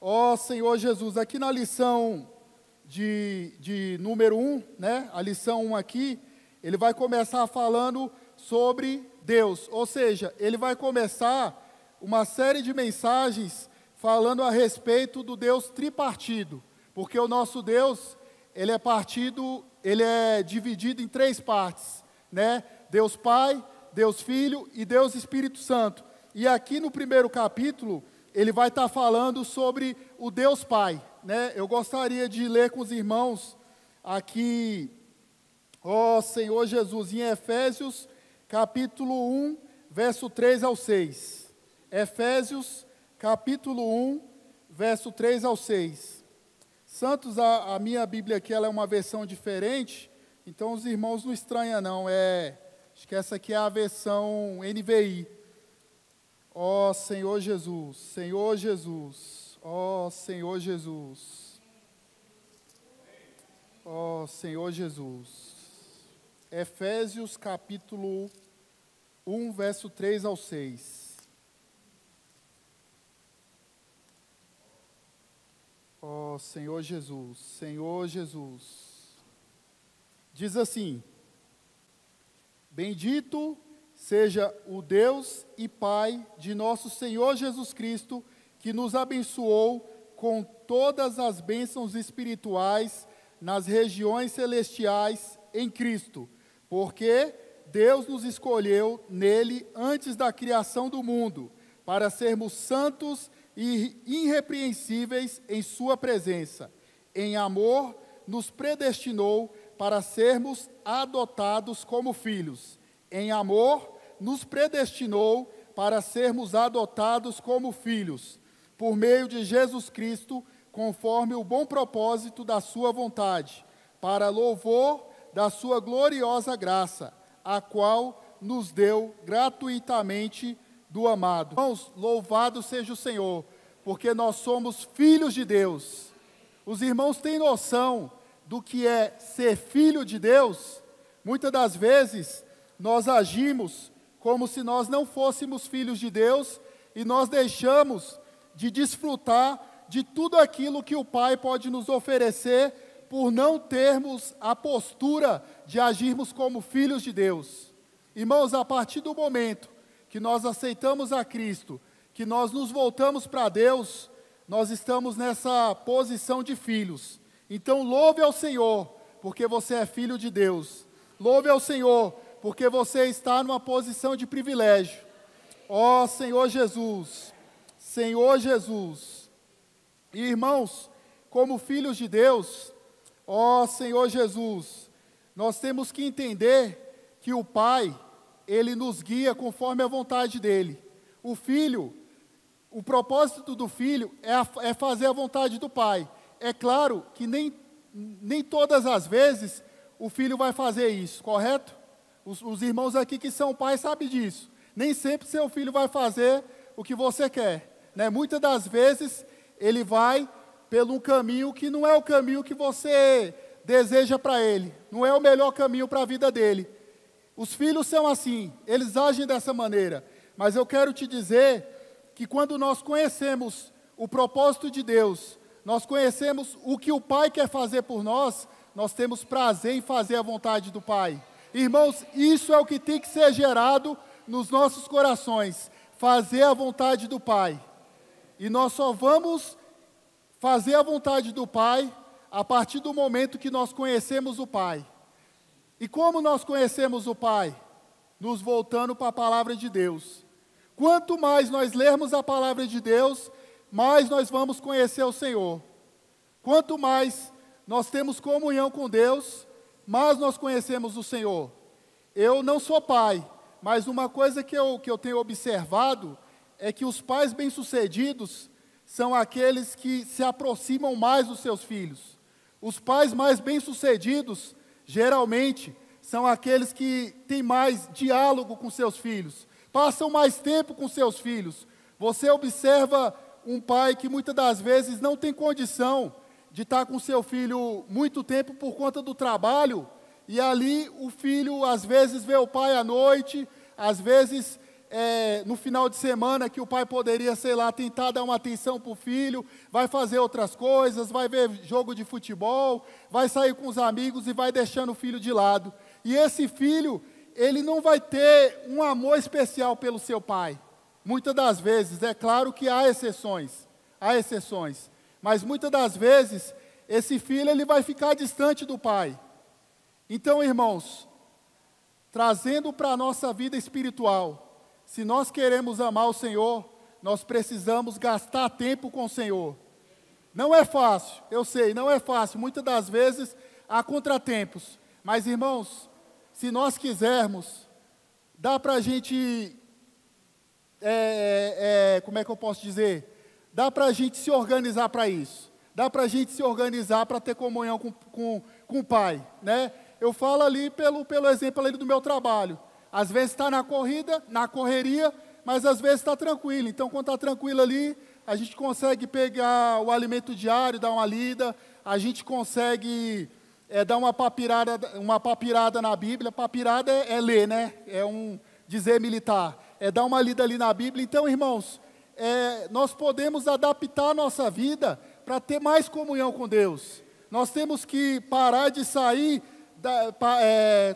Ó Senhor Jesus, aqui na lição de número 1, né? A lição 1 aqui, ele vai começar falando sobre Deus. Ou seja, ele vai começar uma série de mensagens falando a respeito do Deus tripartido. Porque o nosso Deus, ele é dividido em 3 partes, né? Deus Pai, Deus Filho e Deus Espírito Santo. E aqui no primeiro capítulo, ele vai estar falando sobre o Deus Pai, né? Eu gostaria de ler com os irmãos aqui, ó Senhor Jesus, em Efésios, capítulo 1, verso 3 ao 6. Efésios, capítulo 1, verso 3 ao 6. Santos, a minha Bíblia aqui, ela é uma versão diferente, então os irmãos não estranham não, acho que essa aqui é a versão NVI. Ó Senhor Jesus, Senhor Jesus, ó Senhor Jesus, ó Senhor Jesus. Efésios capítulo 1, verso 3 ao 6. Ó Senhor Jesus, Senhor Jesus. Diz assim: Bendito seja o Deus e Pai de nosso Senhor Jesus Cristo, que nos abençoou com todas as bênçãos espirituais nas regiões celestiais em Cristo, porque Deus nos escolheu nele antes da criação do mundo, para sermos santos e irrepreensíveis em sua presença. Em amor, nos predestinou para sermos adotados como filhos. Em amor, nos predestinou para sermos adotados como filhos, por meio de Jesus Cristo, conforme o bom propósito da sua vontade, para louvor da sua gloriosa graça, a qual nos deu gratuitamente do amado. Irmãos, louvado seja o Senhor, porque nós somos filhos de Deus. Os irmãos têm noção do que é ser filho de Deus? Muitas das vezes, nós agimos como se nós não fôssemos filhos de Deus e nós deixamos de desfrutar de tudo aquilo que o Pai pode nos oferecer por não termos a postura de agirmos como filhos de Deus. Irmãos, a partir do momento que nós aceitamos a Cristo, que nós nos voltamos para Deus, nós estamos nessa posição de filhos. Então, louve ao Senhor, porque você é filho de Deus. Louve ao Senhor, porque você está numa posição de privilégio. Ó Senhor Jesus, Senhor Jesus. E irmãos, como filhos de Deus, ó Senhor Jesus, nós temos que entender que o Pai, Ele nos guia conforme a vontade dEle. O Filho, o propósito do Filho é fazer a vontade do Pai. É claro que nem todas as vezes o Filho vai fazer isso, correto? Os irmãos aqui que são pais sabem disso. Nem sempre seu filho vai fazer o que você quer, né? Muitas das vezes ele vai pelo um caminho que não é o caminho que você deseja para ele. Não é o melhor caminho para a vida dele. Os filhos são assim, eles agem dessa maneira. Mas eu quero te dizer que quando nós conhecemos o propósito de Deus, nós conhecemos o que o Pai quer fazer por nós, nós temos prazer em fazer a vontade do Pai. Irmãos, isso é o que tem que ser gerado nos nossos corações, fazer a vontade do Pai. E nós só vamos fazer a vontade do Pai a partir do momento que nós conhecemos o Pai. E como nós conhecemos o Pai? Nos voltando para a palavra de Deus. Quanto mais nós lermos a palavra de Deus, mais nós vamos conhecer o Senhor. Quanto mais nós temos comunhão com Deus, mais nós conhecemos o Senhor. Eu não sou pai, mas uma coisa que eu tenho observado é que os pais bem-sucedidos são aqueles que se aproximam mais dos seus filhos. Os pais mais bem-sucedidos, geralmente, são aqueles que têm mais diálogo com seus filhos, passam mais tempo com seus filhos. Você observa um pai que muitas das vezes não tem condição de estar com seu filho muito tempo por conta do trabalho, e ali o filho às vezes vê o pai à noite, às vezes no final de semana que o pai poderia, sei lá, tentar dar uma atenção para o filho, vai fazer outras coisas, vai ver jogo de futebol, vai sair com os amigos e vai deixando o filho de lado. E esse filho, ele não vai ter um amor especial pelo seu pai. Muitas das vezes, é claro que há exceções, mas muitas das vezes, esse filho ele vai ficar distante do pai. Então, irmãos, trazendo para a nossa vida espiritual, se nós queremos amar o Senhor, nós precisamos gastar tempo com o Senhor. Não é fácil, eu sei, não é fácil, muitas das vezes há contratempos, mas irmãos, se nós quisermos, dá para a gente, como é que eu posso dizer? Dá para a gente se organizar para isso, dá para a gente se organizar para ter comunhão com o Pai, né? Eu falo ali pelo exemplo ali do meu trabalho, às vezes está na correria, mas às vezes está tranquilo, então quando está tranquilo ali, a gente consegue pegar o alimento diário, dar uma lida, a gente consegue dar uma papirada na Bíblia. Papirada é ler, né? É um dizer militar, é dar uma lida ali na Bíblia. Então, irmãos, nós podemos adaptar a nossa vida para ter mais comunhão com Deus. Nós temos que parar de sair,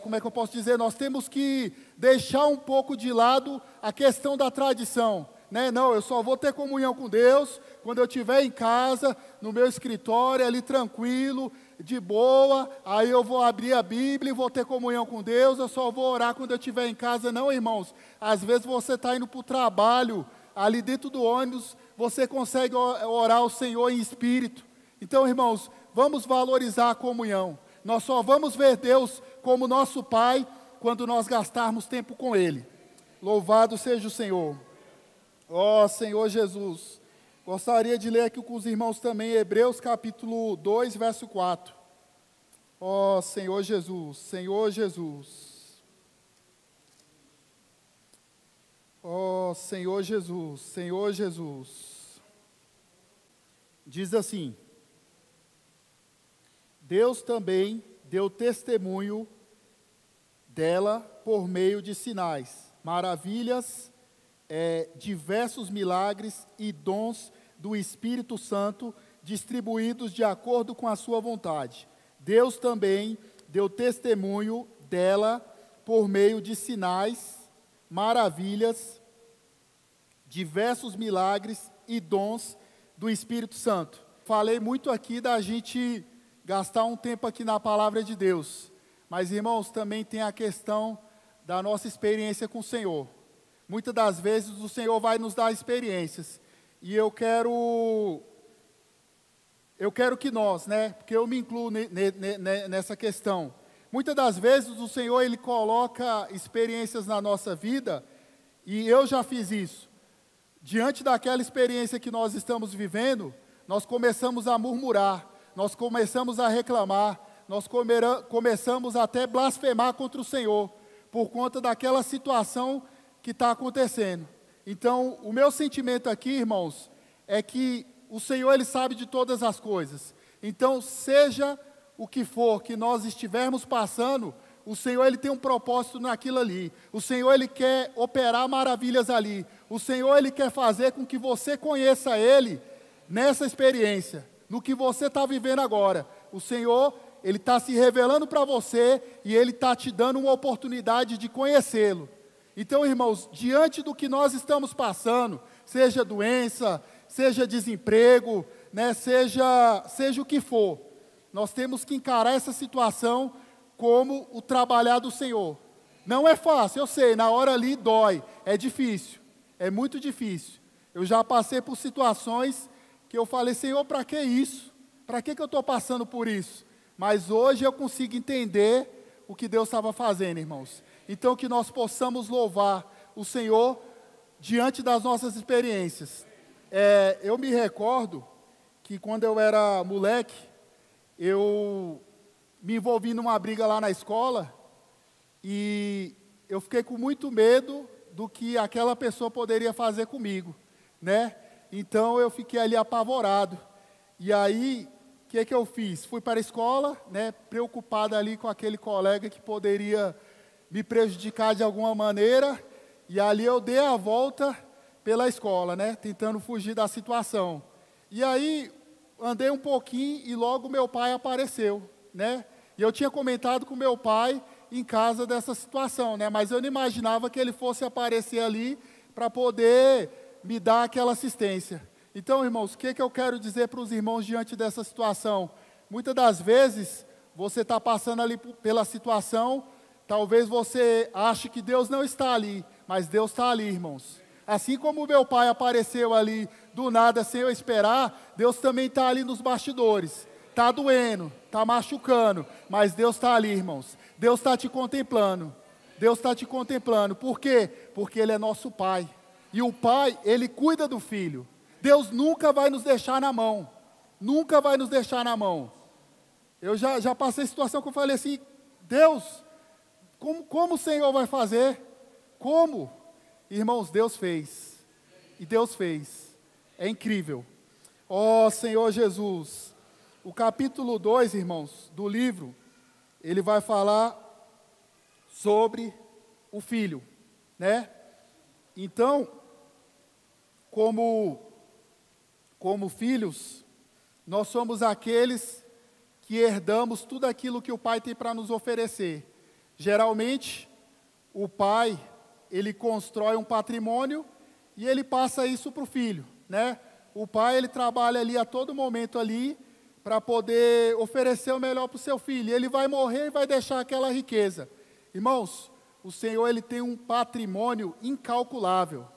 como é que eu posso dizer? Nós temos que deixar um pouco de lado a questão da tradição. Né? Não, eu só vou ter comunhão com Deus quando eu estiver em casa, no meu escritório, ali tranquilo, de boa, aí eu vou abrir a Bíblia e vou ter comunhão com Deus, eu só vou orar quando eu estiver em casa. Não, irmãos, às vezes você está indo para o trabalho, ali dentro do ônibus, você consegue orar ao Senhor em espírito. Então, irmãos, vamos valorizar a comunhão. Nós só vamos ver Deus como nosso Pai quando nós gastarmos tempo com Ele. Louvado seja o Senhor. Ó Senhor Jesus. Gostaria de ler aqui com os irmãos também Hebreus capítulo 2, verso 4. Ó Senhor Jesus, Senhor Jesus. Ó Senhor Jesus, Senhor Jesus. Diz assim: Deus também deu testemunho dela por meio de sinais, maravilhas, diversos milagres e dons do Espírito Santo distribuídos de acordo com a sua vontade. Deus também deu testemunho dela por meio de sinais, maravilhas, diversos milagres e dons do Espírito Santo. Falei muito aqui da gente gastar um tempo aqui na palavra de Deus, mas irmãos, também tem a questão da nossa experiência com o Senhor. Muitas das vezes o Senhor vai nos dar experiências, e eu quero que nós, né, porque eu me incluo nessa questão, muitas das vezes o Senhor Ele coloca experiências na nossa vida, e eu já fiz isso. Diante daquela experiência que nós estamos vivendo, nós começamos a murmurar, nós começamos a reclamar, nós começamos até blasfemar contra o Senhor, por conta daquela situação que está acontecendo. Então, o meu sentimento aqui, irmãos, é que o Senhor, Ele sabe de todas as coisas. Então, seja o que for que nós estivermos passando, o Senhor, Ele tem um propósito naquilo ali. O Senhor, Ele quer operar maravilhas ali. O Senhor, Ele quer fazer com que você conheça Ele nessa experiência, no que você está vivendo agora. O Senhor, Ele está se revelando para você e Ele está te dando uma oportunidade de conhecê-lo. Então, irmãos, diante do que nós estamos passando, seja doença, seja desemprego, né, seja o que for, nós temos que encarar essa situação como o trabalhar do Senhor. Não é fácil, eu sei, na hora ali dói, é difícil, é muito difícil. Eu já passei por situações que eu falei: Senhor, para que isso? Para que eu estou passando por isso? Mas hoje eu consigo entender o que Deus estava fazendo, irmãos. Então, que nós possamos louvar o Senhor diante das nossas experiências. Eu me recordo que quando eu era moleque, eu me envolvi numa briga lá na escola e eu fiquei com muito medo do que aquela pessoa poderia fazer comigo, né? Então, eu fiquei ali apavorado. E aí, o que eu fiz? Fui para a escola, né, preocupado ali com aquele colega que poderia me prejudicar de alguma maneira, E ali eu dei a volta pela escola, né? Tentando fugir da situação. E aí, andei um pouquinho e logo meu pai apareceu, né? E eu tinha comentado com meu pai em casa dessa situação, né? Mas eu não imaginava que ele fosse aparecer ali para poder me dar aquela assistência. Então, irmãos, o que eu quero dizer para os irmãos diante dessa situação? Muitas das vezes, você está passando ali pela situação, talvez você ache que Deus não está ali, mas Deus está ali, irmãos. Assim como o meu pai apareceu ali do nada, sem eu esperar, Deus também está ali nos bastidores. Está doendo, está machucando, mas Deus está ali, irmãos. Deus está te contemplando. Deus está te contemplando. Por quê? Porque Ele é nosso Pai. E o Pai, Ele cuida do Filho. Deus nunca vai nos deixar na mão. Nunca vai nos deixar na mão. Eu já passei situação que eu falei assim, Deus, como o Senhor vai fazer? Como? Irmãos, Deus fez. E Deus fez. É incrível. Ó Senhor Jesus. O capítulo 2, irmãos, do livro, ele vai falar sobre o Filho, né? Então, como filhos, nós somos aqueles que herdamos tudo aquilo que o Pai tem para nos oferecer. Geralmente, o pai, ele constrói um patrimônio e ele passa isso para o filho, né? O pai, ele trabalha ali a todo momento ali para poder oferecer o melhor para o seu filho. Ele vai morrer e vai deixar aquela riqueza. Irmãos, o Senhor, ele tem um patrimônio incalculável.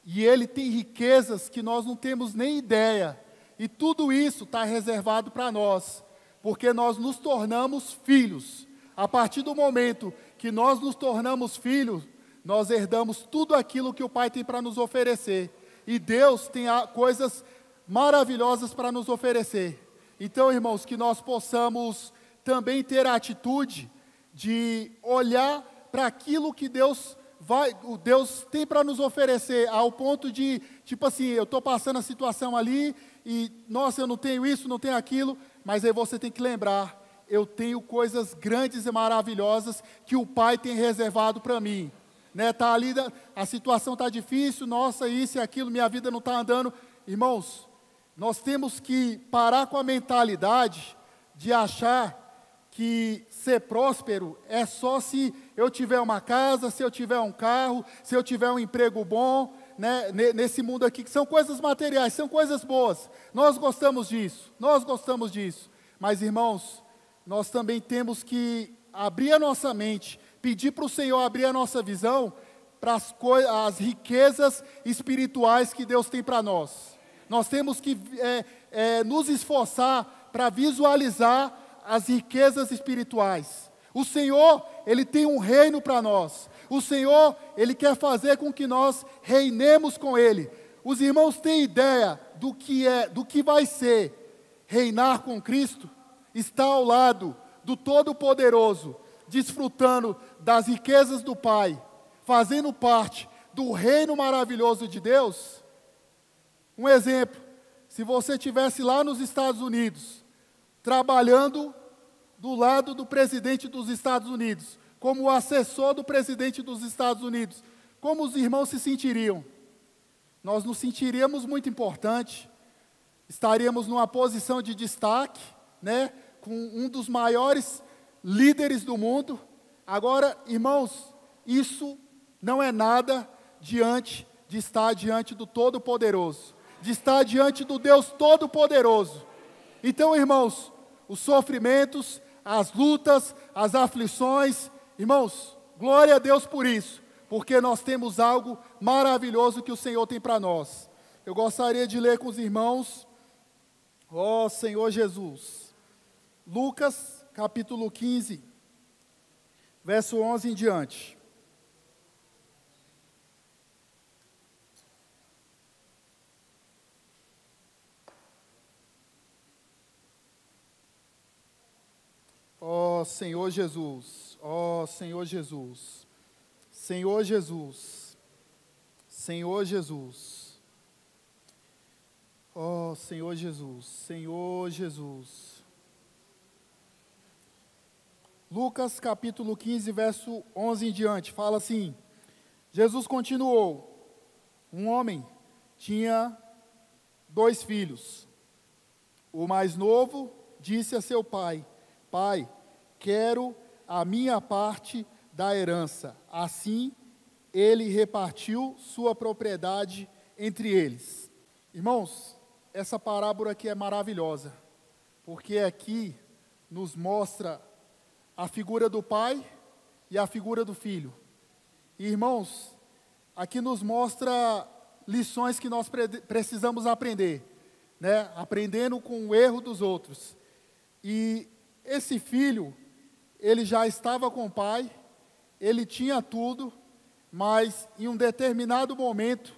E Ele tem riquezas que nós não temos nem ideia. E tudo isso está reservado para nós, porque nós nos tornamos filhos. A partir do momento que nós nos tornamos filhos, nós herdamos tudo aquilo que o Pai tem para nos oferecer. E Deus tem coisas maravilhosas para nos oferecer. Então, irmãos, que nós possamos também ter a atitude de olhar para aquilo que Deus tem para nos oferecer, ao ponto de, tipo assim, eu estou passando a situação ali, e, nossa, eu não tenho isso, não tenho aquilo, mas aí você tem que lembrar, eu tenho coisas grandes e maravilhosas que o Pai tem reservado para mim. Né? Tá ali, a situação está difícil, nossa, isso e aquilo, minha vida não está andando. Irmãos, nós temos que parar com a mentalidade de achar que ser próspero é só se eu tiver uma casa, se eu tiver um carro, se eu tiver um emprego bom, né, nesse mundo aqui, que são coisas materiais, são coisas boas. Nós gostamos disso, Mas, irmãos, nós também temos que abrir a nossa mente, pedir para o Senhor abrir a nossa visão para as riquezas espirituais que Deus tem para nós. Nós temos que nos esforçar para visualizar as riquezas espirituais. O Senhor, Ele tem um reino para nós. O Senhor, Ele quer fazer com que nós reinemos com Ele. Os irmãos têm ideia do que vai ser reinar com Cristo? Estar ao lado do Todo-Poderoso, desfrutando das riquezas do Pai, fazendo parte do reino maravilhoso de Deus. Um exemplo, se você estivesse lá nos Estados Unidos, trabalhando do lado do presidente dos Estados Unidos, como assessor do presidente dos Estados Unidos, como os irmãos se sentiriam? Nós nos sentiríamos muito importante, estaríamos numa posição de destaque, né, com um dos maiores líderes do mundo. Agora, irmãos, isso não é nada diante de estar diante do Todo-Poderoso, de estar diante do Deus Todo-Poderoso. Então, irmãos, os sofrimentos, as lutas, as aflições, irmãos, glória a Deus por isso, porque nós temos algo maravilhoso que o Senhor tem para nós. Eu gostaria de ler com os irmãos, ó Senhor Jesus, Lucas capítulo 15, verso 11 em diante. Ó Senhor Jesus, ó Senhor Jesus, Senhor Jesus, Senhor Jesus, ó Senhor Jesus, Senhor Jesus. Lucas capítulo 15, verso 11 em diante, fala assim: Jesus continuou: um homem tinha 2 filhos. O mais novo disse a seu pai: Pai, quero a minha parte da herança. Assim, ele repartiu sua propriedade entre eles. Irmãos, essa parábola aqui é maravilhosa, porque aqui nos mostra a figura do pai e a figura do filho. E, irmãos, aqui nos mostra lições que nós precisamos aprender, né? Aprendendo com o erro dos outros. E esse filho, ele já estava com o pai, ele tinha tudo, mas em um determinado momento,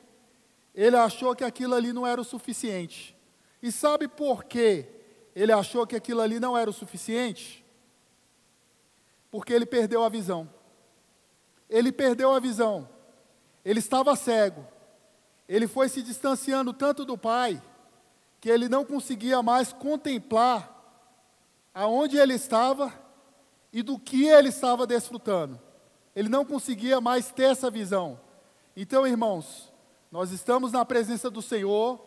ele achou que aquilo ali não era o suficiente. E sabe por que ele achou que aquilo ali não era o suficiente? Porque ele perdeu a visão. Ele perdeu a visão. Ele estava cego. Ele foi se distanciando tanto do pai, que ele não conseguia mais contemplar aonde ele estava e do que ele estava desfrutando. Ele não conseguia mais ter essa visão. Então, irmãos, nós estamos na presença do Senhor,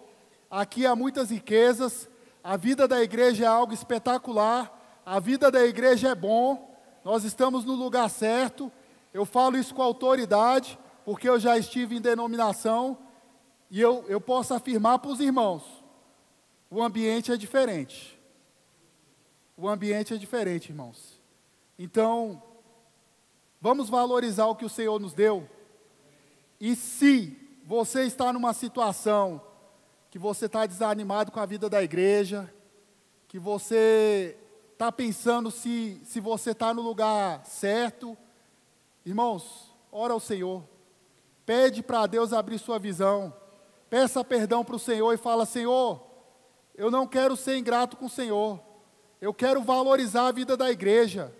aqui há muitas riquezas, a vida da igreja é algo espetacular, a vida da igreja é bom, nós estamos no lugar certo. Eu falo isso com autoridade, porque eu já estive em denominação, e eu posso afirmar para os irmãos, o ambiente é diferente. O ambiente é diferente, irmãos. Então, vamos valorizar o que o Senhor nos deu. E se você está numa situação que você está desanimado com a vida da igreja, que você está pensando se você está no lugar certo, irmãos, ora ao Senhor. Pede para Deus abrir sua visão. Peça perdão para o Senhor e fala: Senhor, eu não quero ser ingrato com o Senhor. Eu quero valorizar a vida da igreja.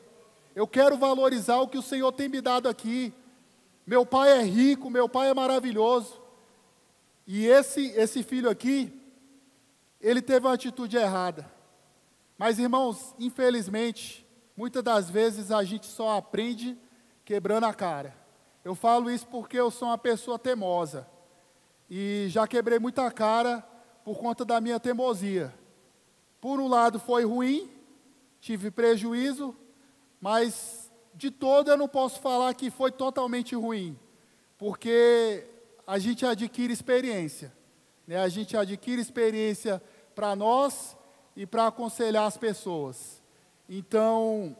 Eu quero valorizar o que o Senhor tem me dado aqui. Meu pai é rico, meu pai é maravilhoso. E esse filho aqui, ele teve uma atitude errada. Mas, irmãos, infelizmente, muitas das vezes a gente só aprende quebrando a cara. Eu falo isso porque eu sou uma pessoa teimosa. E já quebrei muita cara por conta da minha teimosia. Por um lado foi ruim, tive prejuízo, mas de todo eu não posso falar que foi totalmente ruim, porque a gente adquire experiência, né? A gente adquire experiência para nós e para aconselhar as pessoas. Então,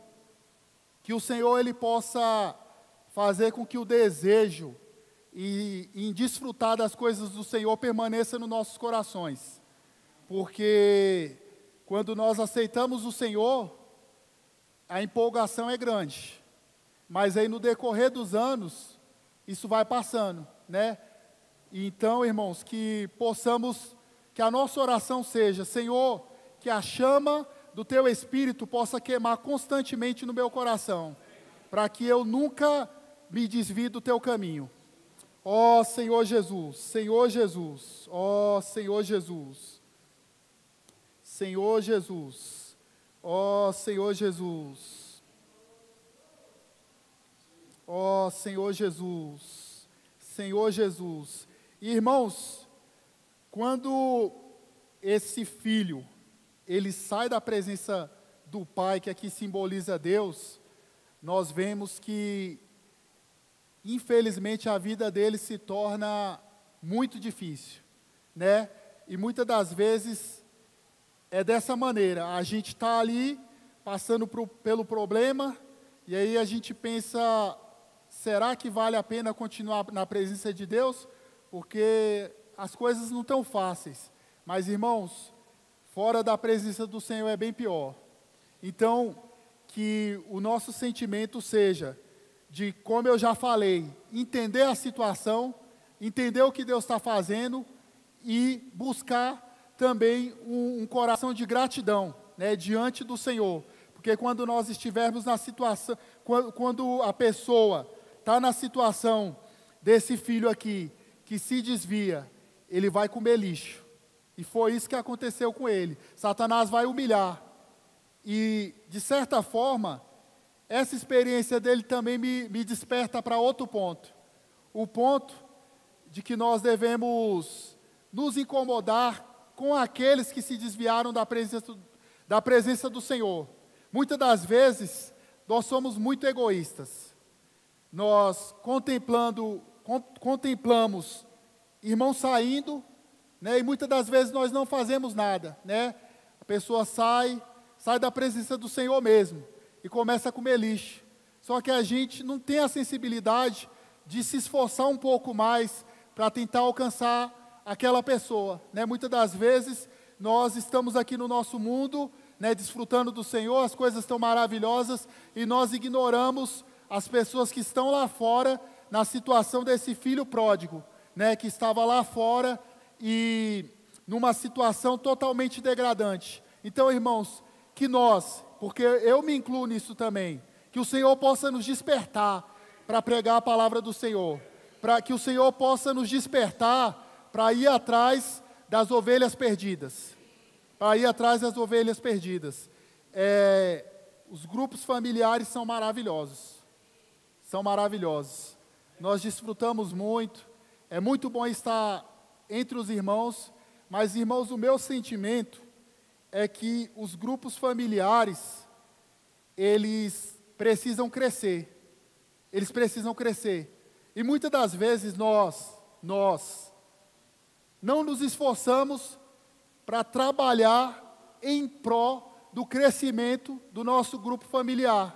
que o Senhor ele possa fazer com que o desejo em desfrutar das coisas do Senhor permaneça nos nossos corações, porque quando nós aceitamos o Senhor, a empolgação é grande, mas aí no decorrer dos anos, isso vai passando, né? Então, irmãos, que possamos, que a nossa oração seja: Senhor, que a chama do Teu Espírito possa queimar constantemente no meu coração, para que eu nunca me desvie do Teu caminho. Ó Senhor Jesus, Senhor Jesus, ó Senhor Jesus, Senhor Jesus, ó Senhor Jesus, ó Senhor Jesus, Senhor Jesus. E, irmãos, quando esse filho, ele sai da presença do Pai, que aqui simboliza Deus, nós vemos que, infelizmente, a vida dele se torna muito difícil, né? E muitas das vezes é dessa maneira, a gente está ali, passando pelo problema, e aí a gente pensa: será que vale a pena continuar na presença de Deus? Porque as coisas não estão fáceis. Mas, irmãos, fora da presença do Senhor é bem pior. Então, que o nosso sentimento seja de, como eu já falei, entender a situação, entender o que Deus está fazendo e buscar também um coração de gratidão, né, diante do Senhor. Porque quando nós estivermos na situação, quando a pessoa está na situação desse filho aqui, que se desvia, ele vai comer lixo. E foi isso que aconteceu com ele. Satanás vai humilhar. E, de certa forma, essa experiência dele também me desperta para outro ponto. o ponto de que nós devemos nos incomodar com aqueles que se desviaram da presença do Senhor. Muitas das vezes, nós somos muito egoístas. Nós contemplamos irmãos saindo, né, e muitas das vezes nós não fazemos nada, né? A pessoa sai da presença do Senhor mesmo e começa a comer lixo. Só que a gente não tem a sensibilidade de se esforçar um pouco mais para tentar alcançar aquela pessoa, né? Muitas das vezes nós estamos aqui no nosso mundo, né, desfrutando do Senhor, as coisas estão maravilhosas e nós ignoramos as pessoas que estão lá fora na situação desse filho pródigo, né, que estava lá fora e numa situação totalmente degradante. Então, irmãos, que nós, porque eu me incluo nisso também, que o Senhor possa nos despertar para pregar a palavra do Senhor, para que o Senhor possa nos despertar para ir atrás das ovelhas perdidas, para ir atrás das ovelhas perdidas. Os grupos familiares são maravilhosos, nós desfrutamos muito, é muito bom estar entre os irmãos, mas, irmãos, o meu sentimento é que os grupos familiares, eles precisam crescer, e muitas das vezes nós não nos esforçamos para trabalhar em prol do crescimento do nosso grupo familiar.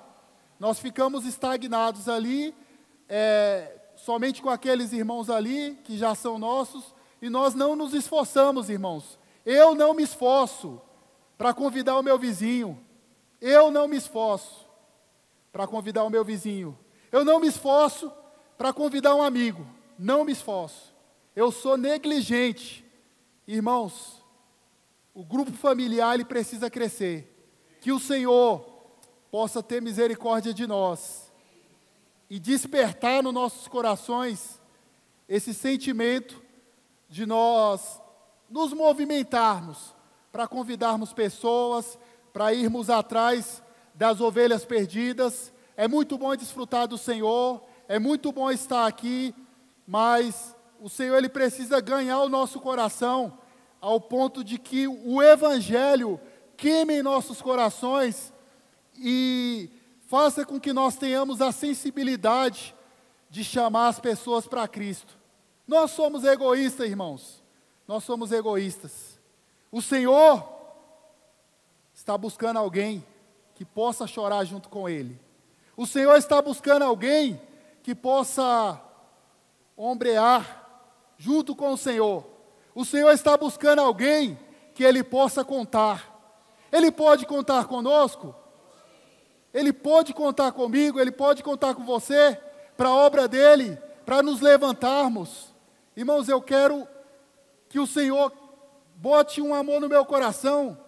Nós ficamos estagnados ali, somente com aqueles irmãos ali, que já são nossos, e nós não nos esforçamos, irmãos. Eu não me esforço para convidar o meu vizinho. Eu não me esforço para convidar o meu vizinho. Eu não me esforço para convidar um amigo. Não me esforço. Eu sou negligente. Irmãos, o grupo familiar ele precisa crescer. Que o Senhor possa ter misericórdia de nós e despertar nos nossos corações esse sentimento de nós nos movimentarmos para convidarmos pessoas, para irmos atrás das ovelhas perdidas. É muito bom desfrutar do Senhor, é muito bom estar aqui, mas o Senhor ele precisa ganhar o nosso coração ao ponto de que o Evangelho queime em nossos corações e faça com que nós tenhamos a sensibilidade de chamar as pessoas para Cristo. Nós somos egoístas, irmãos. Nós somos egoístas. O Senhor está buscando alguém que possa chorar junto com Ele. O Senhor está buscando alguém que possa ombrear junto com o Senhor. O Senhor está buscando alguém que Ele possa contar. Ele pode contar conosco? Ele pode contar comigo? Ele pode contar com você? Para a obra dEle? Para nos levantarmos? Irmãos, eu quero que o Senhor bote um amor no meu coração,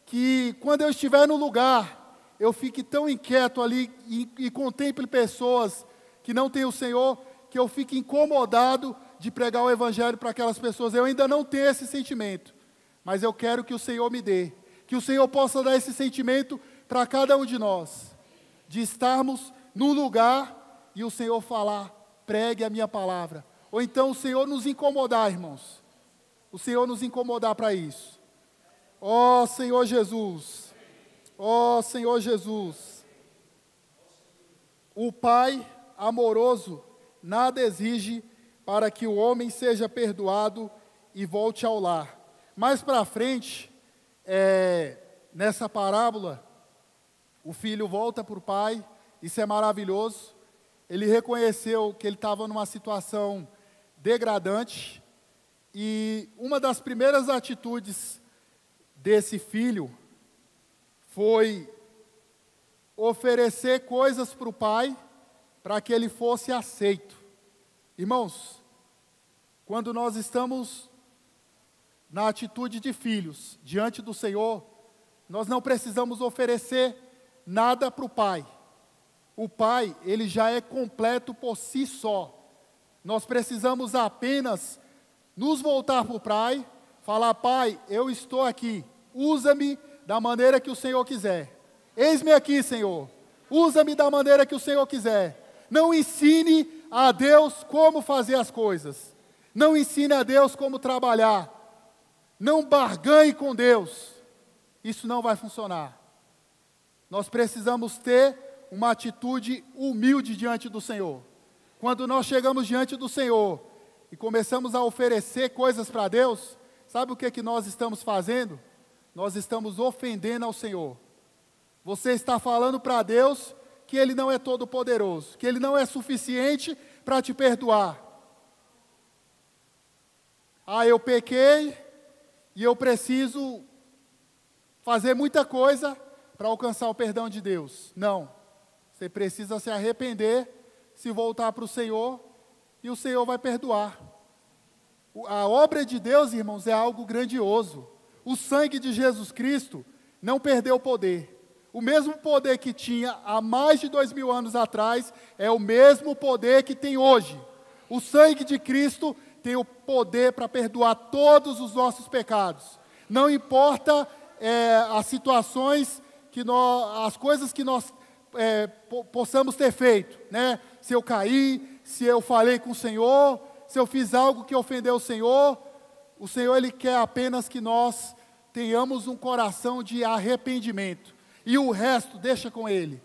que quando eu estiver no lugar, eu fique tão inquieto ali e contemple pessoas que não têm o Senhor, que eu fique incomodado de pregar o Evangelho para aquelas pessoas. Eu ainda não tenho esse sentimento, mas eu quero que o Senhor me dê, que o Senhor possa dar esse sentimento para cada um de nós, de estarmos num lugar e o Senhor falar, pregue a minha palavra. Ou então o Senhor nos incomodar, irmãos. O Senhor nos incomodar para isso. Ó Senhor Jesus. Ó Senhor Jesus. O Pai amoroso nada exige para que o homem seja perdoado e volte ao lar. Mais para frente, nessa parábola, o filho volta para o pai, isso é maravilhoso. Ele reconheceu que ele estava numa situação degradante, e uma das primeiras atitudes desse filho foi oferecer coisas para o pai, para que ele fosse aceito. Irmãos, quando nós estamos na atitude de filhos, diante do Senhor, nós não precisamos oferecer nada para o pai. O pai, ele já é completo por si só. Nós precisamos apenas nos voltar para o Pai, falar, Pai, eu estou aqui, usa-me da maneira que o Senhor quiser. Eis-me aqui, Senhor, usa-me da maneira que o Senhor quiser. Não ensine a Deus como fazer as coisas. Não ensine a Deus como trabalhar. Não barganhe com Deus. Isso não vai funcionar. Nós precisamos ter uma atitude humilde diante do Senhor. Quando nós chegamos diante do Senhor e começamos a oferecer coisas para Deus, sabe o que nós estamos fazendo? Nós estamos ofendendo ao Senhor. Você está falando para Deus que Ele não é todo poderoso, que Ele não é suficiente para te perdoar. Ah, eu pequei e eu preciso fazer muita coisa para alcançar o perdão de Deus. Não, você precisa se arrepender, se voltar para o Senhor e o Senhor vai perdoar. A obra de Deus, irmãos, é algo grandioso. O sangue de Jesus Cristo não perdeu o poder. O mesmo poder que tinha há mais de 2000 anos atrás, é o mesmo poder que tem hoje. O sangue de Cristo tem o poder para perdoar todos os nossos pecados. Não importa as situações, as coisas que nós possamos ter feito, né? Se eu caí, se eu falei com o Senhor, se eu fiz algo que ofendeu o Senhor Ele quer apenas que nós tenhamos um coração de arrependimento. E o resto, deixa com Ele.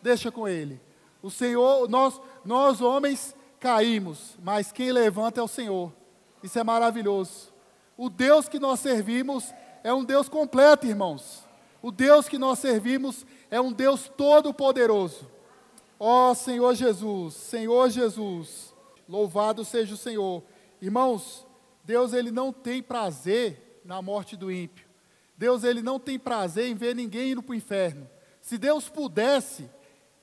Deixa com Ele. O Senhor, nós homens caímos, mas quem levanta é o Senhor. Isso é maravilhoso. O Deus que nós servimos é um Deus completo, irmãos. O Deus que nós servimos é um Deus todo-poderoso. Ó Senhor Jesus, louvado seja o Senhor. Irmãos, Deus Ele não tem prazer na morte do ímpio. Deus Ele não tem prazer em ver ninguém indo para o inferno. Se Deus pudesse,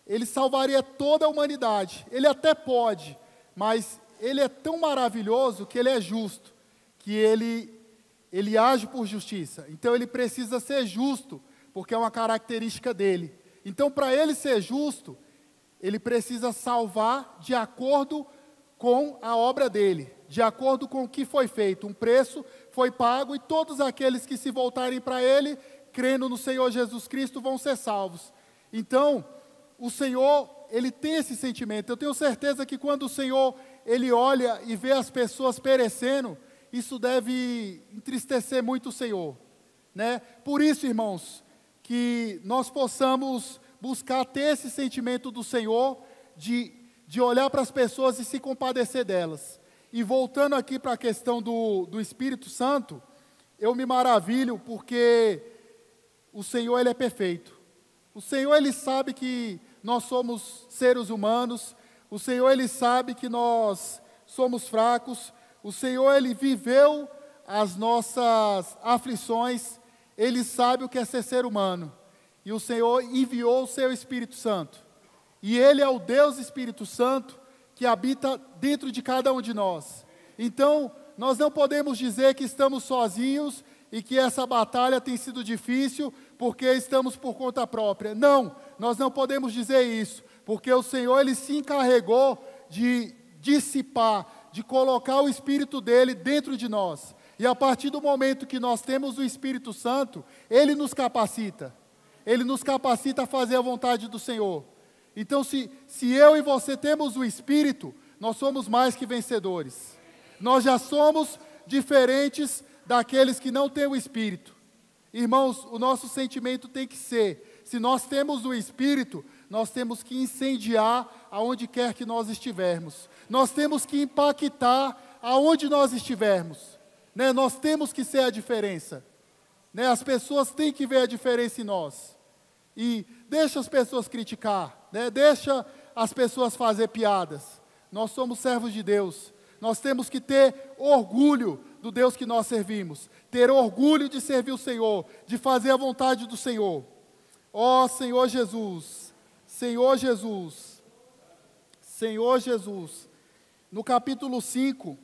Ele salvaria toda a humanidade. Ele até pode, mas Ele é tão maravilhoso que Ele é justo, que Ele age por justiça. Então Ele precisa ser justo, porque é uma característica dEle. Então, para Ele ser justo, Ele precisa salvar de acordo com a obra dEle, de acordo com o que foi feito. Um preço foi pago e todos aqueles que se voltarem para Ele, crendo no Senhor Jesus Cristo, vão ser salvos. Então, o Senhor, Ele tem esse sentimento. Eu tenho certeza que quando o Senhor, Ele olha e vê as pessoas perecendo, isso deve entristecer muito o Senhor, né? Por isso, irmãos, que nós possamos buscar ter esse sentimento do Senhor, de olhar para as pessoas e se compadecer delas. E voltando aqui para a questão do Espírito Santo, eu me maravilho porque o Senhor, Ele é perfeito. O Senhor, Ele sabe que nós somos seres humanos. O Senhor, Ele sabe que nós somos fracos. O Senhor, Ele viveu as nossas aflições. Ele sabe o que é ser humano. E o Senhor enviou o seu Espírito Santo. E Ele é o Deus Espírito Santo que habita dentro de cada um de nós. Então, nós não podemos dizer que estamos sozinhos e que essa batalha tem sido difícil porque estamos por conta própria. Não, nós não podemos dizer isso, porque o Senhor, Ele se encarregou de dissipar, de colocar o Espírito dEle dentro de nós. E a partir do momento que nós temos o Espírito Santo, Ele nos capacita. Ele nos capacita a fazer a vontade do Senhor. Então, se eu e você temos o Espírito, nós somos mais que vencedores. Nós já somos diferentes daqueles que não têm o Espírito. Irmãos, o nosso sentimento tem que ser, se nós temos o Espírito, nós temos que incendiar aonde quer que nós estivermos. Nós temos que impactar aonde nós estivermos. Né? Nós temos que ser a diferença. Né? As pessoas têm que ver a diferença em nós. E deixa as pessoas criticar, né? Deixa as pessoas fazer piadas. Nós somos servos de Deus. Nós temos que ter orgulho do Deus que nós servimos. Ter orgulho de servir o Senhor, de fazer a vontade do Senhor. Ó Senhor Jesus, Senhor Jesus, Senhor Jesus. No capítulo 5,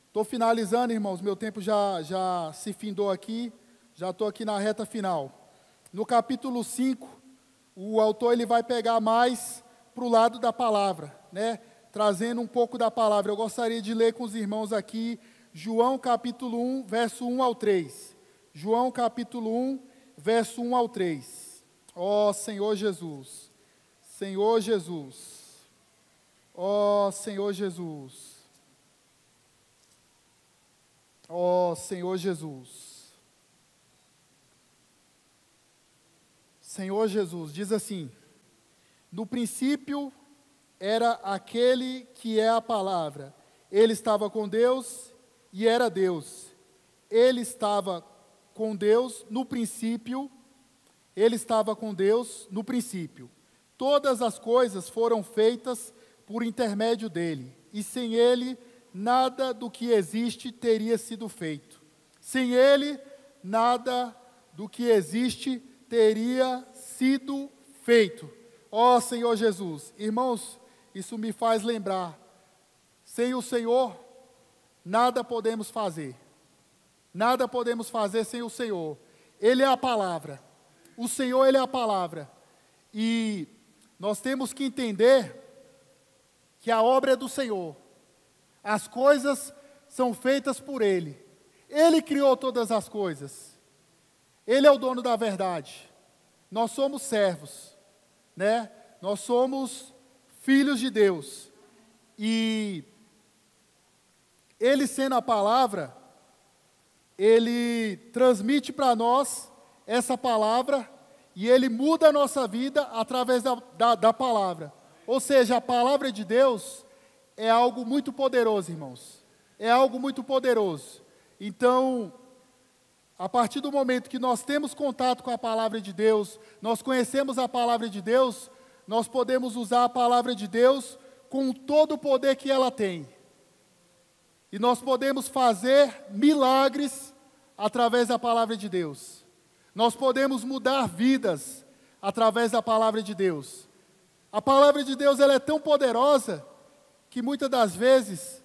estou finalizando, irmãos, meu tempo já se findou aqui, já estou aqui na reta final. No capítulo 5, o autor ele vai pegar mais para o lado da palavra, né? Trazendo um pouco da palavra. Eu gostaria de ler com os irmãos aqui, João capítulo 1, verso 1 ao 3. João capítulo 1, verso 1 ao 3. Ó Senhor Jesus, Senhor Jesus. Ó Senhor Jesus. Ó Senhor Jesus. Senhor Jesus, diz assim: no princípio era aquele que é a palavra. Ele estava com Deus e era Deus. Ele estava com Deus no princípio. Ele estava com Deus no princípio. Todas as coisas foram feitas por intermédio dele, e sem ele, nada do que existe teria sido feito. Sem ele, nada do que existe teria sido feito. Ó Senhor Jesus, irmãos, isso me faz lembrar, sem o Senhor, nada podemos fazer. Nada podemos fazer sem o Senhor. Ele é a palavra. O Senhor, Ele é a palavra. E nós temos que entender que a obra é do Senhor. As coisas são feitas por Ele. Ele criou todas as coisas. Ele é o dono da verdade. Nós somos servos, né? Nós somos filhos de Deus. E Ele sendo a palavra, Ele transmite para nós essa palavra e Ele muda a nossa vida através da palavra. Ou seja, a palavra de Deus é algo muito poderoso, irmãos. É algo muito poderoso. Então, a partir do momento que nós temos contato com a palavra de Deus, nós conhecemos a palavra de Deus, nós podemos usar a palavra de Deus com todo o poder que ela tem. E nós podemos fazer milagres através da palavra de Deus. Nós podemos mudar vidas através da palavra de Deus. A palavra de Deus, ela é tão poderosa que muitas das vezes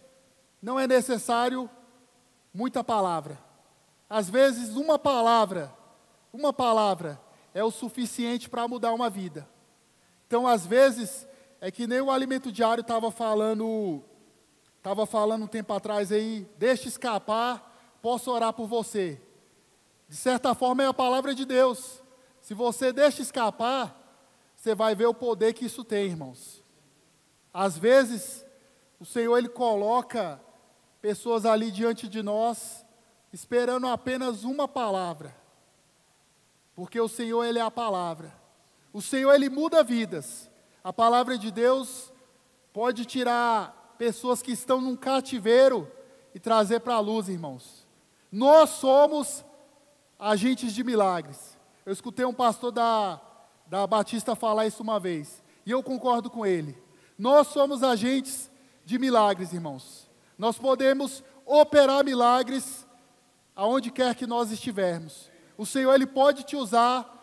não é necessário muita palavra. Às vezes uma palavra é o suficiente para mudar uma vida. Então, às vezes, é que nem o Alimento Diário estava falando um tempo atrás aí, deixe escapar, posso orar por você. De certa forma é a palavra de Deus. Se você deixa escapar, você vai ver o poder que isso tem, irmãos. Às vezes, o Senhor, Ele coloca pessoas ali diante de nós, esperando apenas uma palavra. Porque o Senhor, Ele é a palavra. O Senhor, Ele muda vidas. A palavra de Deus pode tirar pessoas que estão num cativeiro e trazer para a luz, irmãos. Nós somos agentes de milagres. Eu escutei um pastor da Batista falar isso uma vez, e eu concordo com ele. Nós somos agentes de milagres, irmãos. Nós podemos operar milagres aonde quer que nós estivermos. O Senhor, Ele pode te usar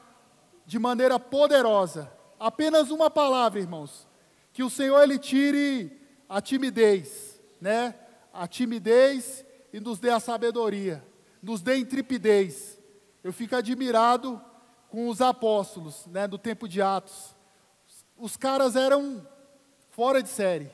de maneira poderosa. Apenas uma palavra, irmãos. Que o Senhor, Ele tire a timidez, né? A timidez e nos dê a sabedoria. Nos dê intrepidez. Eu fico admirado com os apóstolos, né, do tempo de Atos. Os caras eram fora de série.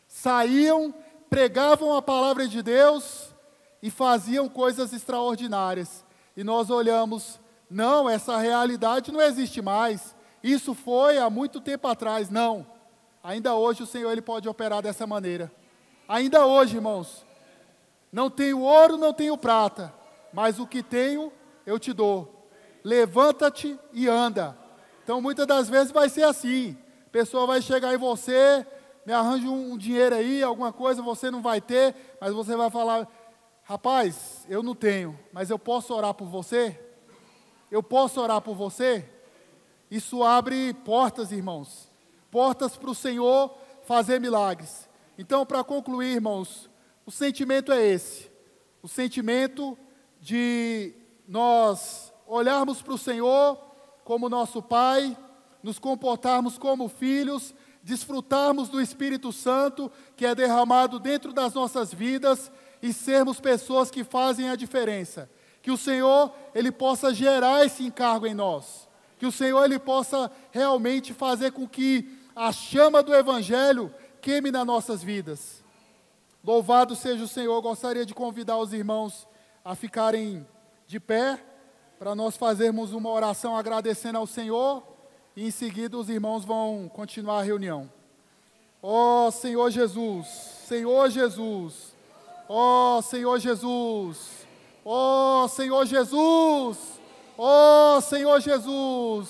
Saíam, pregavam a palavra de Deus e faziam coisas extraordinárias. E nós olhamos, não, essa realidade não existe mais. Isso foi há muito tempo atrás. Não. Ainda hoje o Senhor, Ele pode operar dessa maneira. Ainda hoje, irmãos. Não tenho ouro, não tenho prata, mas o que tenho, eu te dou. Levanta-te e anda. Então, muitas das vezes vai ser assim. A pessoa vai chegar em você, me arranja um dinheiro aí, alguma coisa, você não vai ter, mas você vai falar, rapaz, eu não tenho, mas eu posso orar por você? Eu posso orar por você? Isso abre portas, irmãos. Portas para o Senhor fazer milagres. Então, para concluir, irmãos, o sentimento é esse. O sentimento de nós olharmos para o Senhor como nosso Pai, nos comportarmos como filhos, desfrutarmos do Espírito Santo que é derramado dentro das nossas vidas e sermos pessoas que fazem a diferença. Que o Senhor, Ele possa gerar esse encargo em nós. Que o Senhor, Ele possa realmente fazer com que a chama do Evangelho queime nas nossas vidas. Louvado seja o Senhor. Eu gostaria de convidar os irmãos a ficarem de pé, para nós fazermos uma oração agradecendo ao Senhor, e em seguida os irmãos vão continuar a reunião. Ó Senhor Jesus, Senhor Jesus, ó Senhor Jesus, ó Senhor Jesus, ó Senhor Jesus,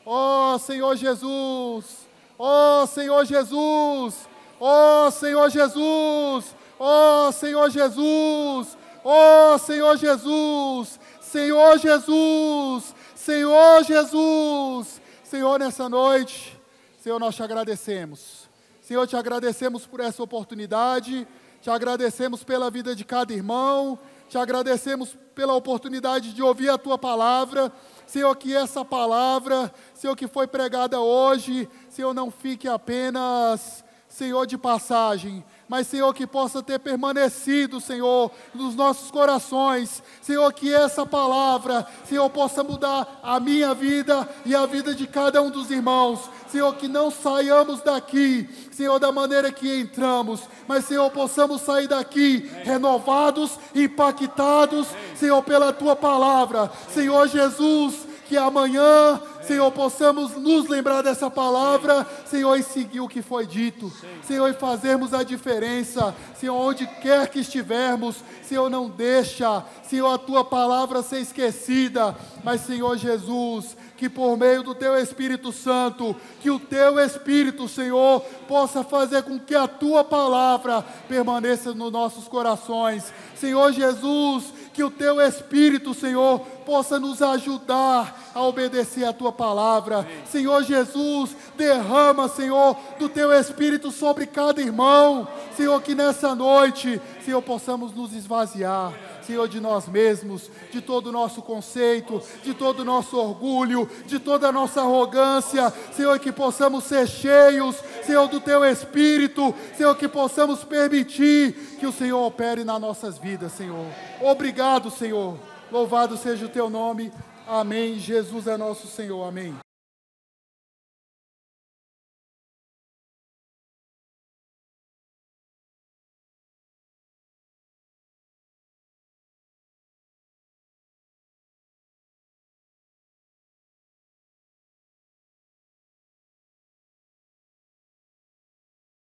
ó Senhor Jesus, ó Senhor Jesus, ó Senhor Jesus, ó Senhor Jesus, ó Senhor Jesus, Senhor Jesus, Senhor Jesus, Senhor, nessa noite, Senhor, nós te agradecemos. Senhor, te agradecemos por essa oportunidade, te agradecemos pela vida de cada irmão, te agradecemos pela oportunidade de ouvir a tua palavra. Senhor, que essa palavra, Senhor, que foi pregada hoje, Senhor, não fique apenas, Senhor, de passagem, mas, Senhor, que possa ter permanecido, Senhor, nos nossos corações. Senhor, que essa palavra, Senhor, possa mudar a minha vida e a vida de cada um dos irmãos. Senhor, que não saiamos daqui, Senhor, da maneira que entramos, mas, Senhor, possamos sair daqui renovados, impactados, Senhor, pela tua palavra. Senhor Jesus, que amanhã, Senhor, possamos nos lembrar dessa palavra, Senhor, e seguir o que foi dito, Senhor, e fazermos a diferença, Senhor, onde quer que estivermos, Senhor, não deixa, Senhor, a tua palavra ser esquecida, mas, Senhor Jesus, que por meio do teu Espírito Santo, que o teu Espírito, Senhor, possa fazer com que a tua palavra permaneça nos nossos corações. Senhor Jesus, que o teu Espírito, Senhor, possa nos ajudar a obedecer a tua palavra. Senhor Jesus, derrama, Senhor, do teu Espírito sobre cada irmão. Senhor, que nessa noite, Senhor, possamos nos esvaziar, Senhor, de nós mesmos, de todo o nosso conceito, de todo o nosso orgulho, de toda a nossa arrogância, Senhor, que possamos ser cheios, Senhor, do Teu Espírito, Senhor, que possamos permitir que o Senhor opere nas nossas vidas, Senhor. Obrigado, Senhor. Louvado seja o Teu nome. Amém. Jesus é nosso Senhor. Amém.